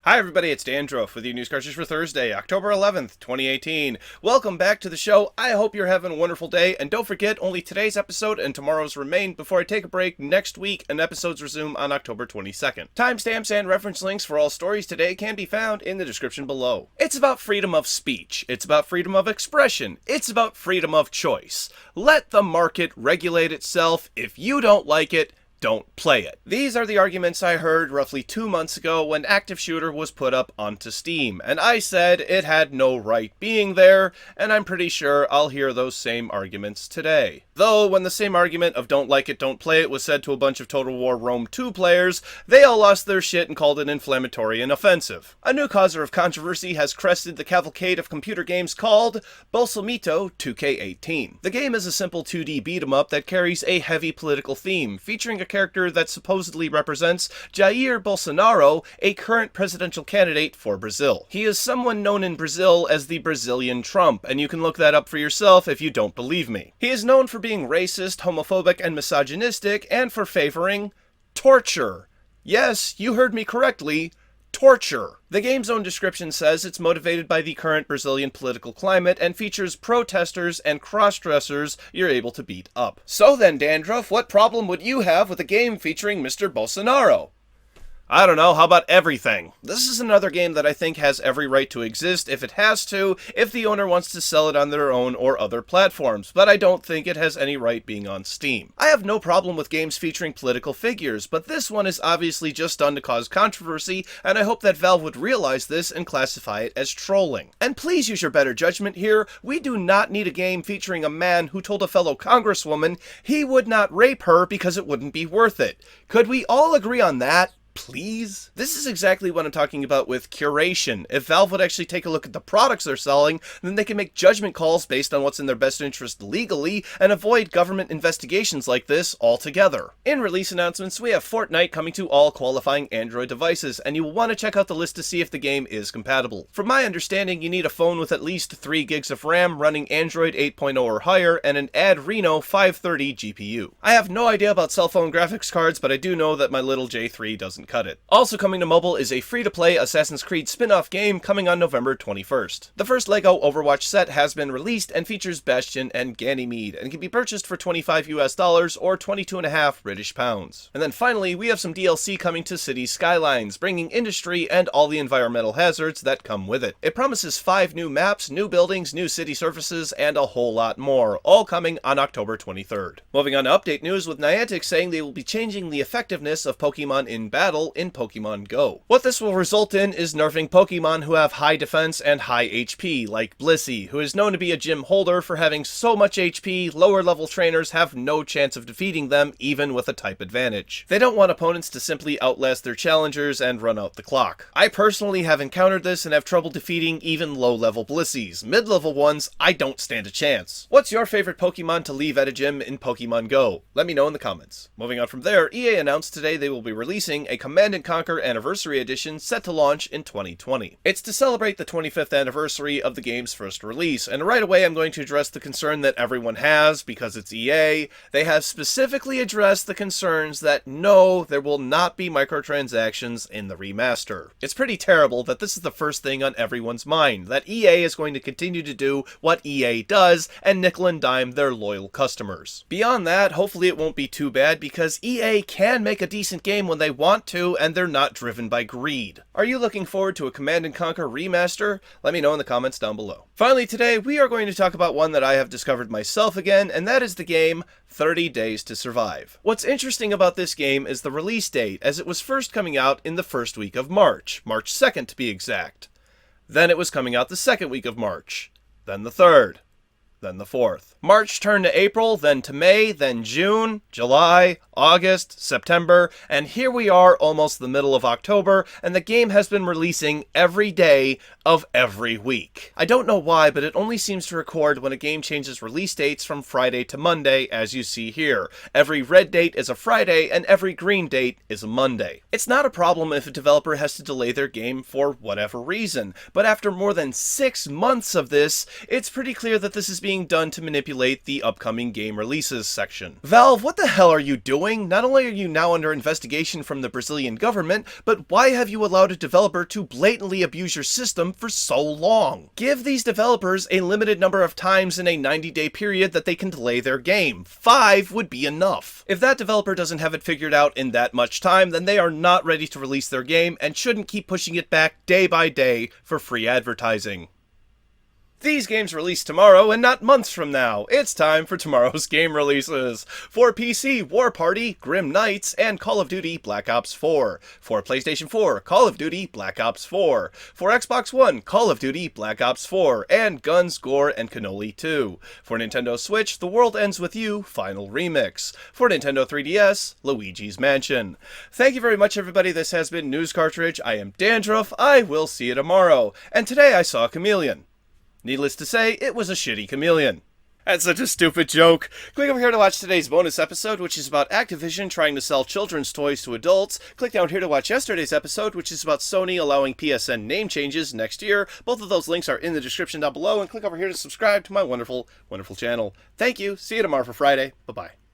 Hi everybody, it's Dandruff with your news cartridge for Thursday, October 11th, 2018. Welcome back to the show. I hope you're having a wonderful day, and don't forget, only today's episode and tomorrow's remain before I take a break next week, and episodes resume on October 22nd. Timestamps and reference links for all stories today can be found in the description below. It's about freedom of speech. It's about freedom of expression. It's about freedom of choice. Let the market regulate itself. If you don't like it, don't play it. These are the arguments I heard roughly 2 months ago when Active Shooter was put up onto Steam, and I said it had no right being there, and I'm pretty sure I'll hear those same arguments today. Though, when the same argument of don't like it, don't play it was said to a bunch of Total War Rome 2 players, they all lost their shit and called it inflammatory and offensive. A new causer of controversy has crested the cavalcade of computer games called Bolsomito 2K18. The game is a simple 2D beat-em-up that carries a heavy political theme, featuring a character that supposedly represents Jair Bolsonaro, a current presidential candidate for Brazil. He is someone known in Brazil as the Brazilian Trump, and you can look that up for yourself if you don't believe me. He is known for being racist, homophobic, and misogynistic, and for favoring torture. Yes, you heard me correctly. Torture. The game's own description says it's motivated by the current Brazilian political climate and features protesters and cross-dressers you're able to beat up. So then, Dandruff, what problem would you have with a game featuring Mr. Bolsonaro? I don't know, how about everything? This is another game that I think has every right to exist if it has to, if the owner wants to sell it on their own or other platforms, but I don't think it has any right being on Steam. I have no problem with games featuring political figures, but this one is obviously just done to cause controversy, and I hope that Valve would realize this and classify it as trolling. And please use your better judgment here. We do not need a game featuring a man who told a fellow congresswoman he would not rape her because it wouldn't be worth it. Could we all agree on that? Please? This is exactly what I'm talking about with curation. If Valve would actually take a look at the products they're selling, then they can make judgment calls based on what's in their best interest legally and avoid government investigations like this altogether. In release announcements, we have Fortnite coming to all qualifying Android devices, and you will want to check out the list to see if the game is compatible. From my understanding, you need a phone with at least 3 gigs of RAM running Android 8.0 or higher and an Adreno 530 GPU. I have no idea about cell phone graphics cards, but I do know that my little J3 doesn't cut it. Also coming to mobile is a free-to-play Assassin's Creed spin-off game coming on November 21st. The first LEGO Overwatch set has been released and features Bastion and Ganymede, and can be purchased for $25 or 22.5 British pounds. And then finally, we have some DLC coming to Cities Skylines, bringing industry and all the environmental hazards that come with it. It promises 5 new maps, new buildings, new city surfaces, and a whole lot more, all coming on October 23rd. Moving on to update news, with Niantic saying they will be changing the effectiveness of Pokemon in battle in Pokemon Go. What this will result in is nerfing Pokemon who have high defense and high HP, like Blissey, who is known to be a gym holder for having so much HP, lower level trainers have no chance of defeating them, even with a type advantage. They don't want opponents to simply outlast their challengers and run out the clock. I personally have encountered this and have trouble defeating even low level Blisseys. Mid-level ones, I don't stand a chance. What's your favorite Pokemon to leave at a gym in Pokemon Go? Let me know in the comments. Moving on from there, EA announced today they will be releasing a Command & Conquer Anniversary Edition set to launch in 2020. It's to celebrate the 25th anniversary of the game's first release, and right away I'm going to address the concern that everyone has, because it's EA. They have specifically addressed the concerns that no, there will not be microtransactions in the remaster. It's pretty terrible that this is the first thing on everyone's mind, that EA is going to continue to do what EA does and nickel and dime their loyal customers. Beyond that, hopefully it won't be too bad, because EA can make a decent game when they want to, and they're not driven by greed. Are you looking forward to a Command & Conquer remaster? Let me know in the comments down below. Finally today, we are going to talk about one that I have discovered myself again, and that is the game 30 Days to Survive. What's interesting about this game is the release date, as it was first coming out in the first week of March 2nd to be exact. Then it was coming out the second week of March, then the 3rd, then the 4th. March turned to April, then to May, then June, July, August, September, and here we are almost the middle of October, and the game has been releasing every day of every week. I don't know why, but it only seems to record when a game changes release dates from Friday to Monday, as you see here. Every red date is a Friday, and every green date is a Monday. It's not a problem if a developer has to delay their game for whatever reason, but after more than 6 months of this, it's pretty clear that this is being done to manipulate the upcoming game releases section. Valve, what the hell are you doing? knowing not only are you now under investigation from the Brazilian government, but why have you allowed a developer to blatantly abuse your system for so long? Give these developers a limited number of times in a 90-day period that they can delay their game. 5 would be enough. If that developer doesn't have it figured out in that much time, then they are not ready to release their game and shouldn't keep pushing it back day by day for free advertising. These games release tomorrow and not months from now. It's time for tomorrow's game releases. For PC, War Party, Grim Knights, and Call of Duty Black Ops 4. For PlayStation 4, Call of Duty Black Ops 4. For Xbox One, Call of Duty Black Ops 4, and Guns, Gore, and Cannoli 2. For Nintendo Switch, The World Ends With You Final Remix. For Nintendo 3DS, Luigi's Mansion. Thank you very much, everybody. This has been News Cartridge. I am Dandruff. I will see you tomorrow. And today I saw a chameleon. Needless to say, it was a shitty chameleon. That's such a stupid joke. Click over here to watch today's bonus episode, which is about Activision trying to sell children's toys to adults. Click down here to watch yesterday's episode, which is about Sony allowing PSN name changes next year. Both of those links are in the description down below, and click over here to subscribe to my wonderful, wonderful channel. Thank you. See you tomorrow for Friday. Bye-bye.